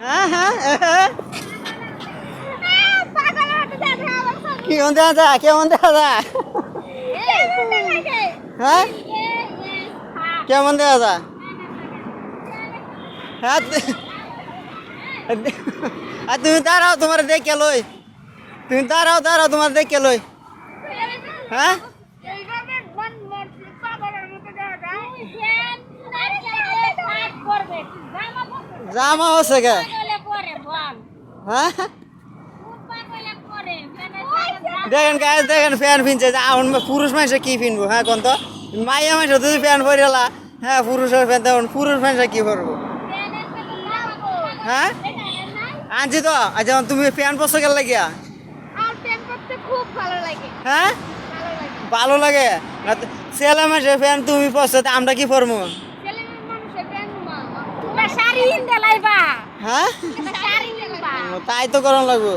হ্যাঁ হ্যাঁ কেমন দেখা যায় কেমন দেখা যায় হ্যাঁ কেমন দেখা যায় হ্যাঁ আর তুমি দাঁড়াও তোমার দেখে লই তুমি দাঁড়াও দাঁড়াও তোমার দেখে লই হ্যাঁ জামা হচ্ছে কে হ্যাঁ দেখেন গায়ে দেখেন ফ্যান ফিনছে এখন পুরুষ মানুষে কি ফিনবো হ্যাঁ কোন তো মাইয়া মানুষ যদি ফ্যান পরিলা হ্যাঁ পুরুষের ফ্যান তখন পুরুষ মানুষে কি করবো হ্যাঁ আনছি তো আচ্ছা তুমি ফ্যান পছন্দ কেন লাগিয়া হ্যাঁ ভালো লাগে ছেলে মানুষের ফ্যান তুমি পছন্দ আমরা কি করবো হ্যাঁ তাই তো করান লাগবো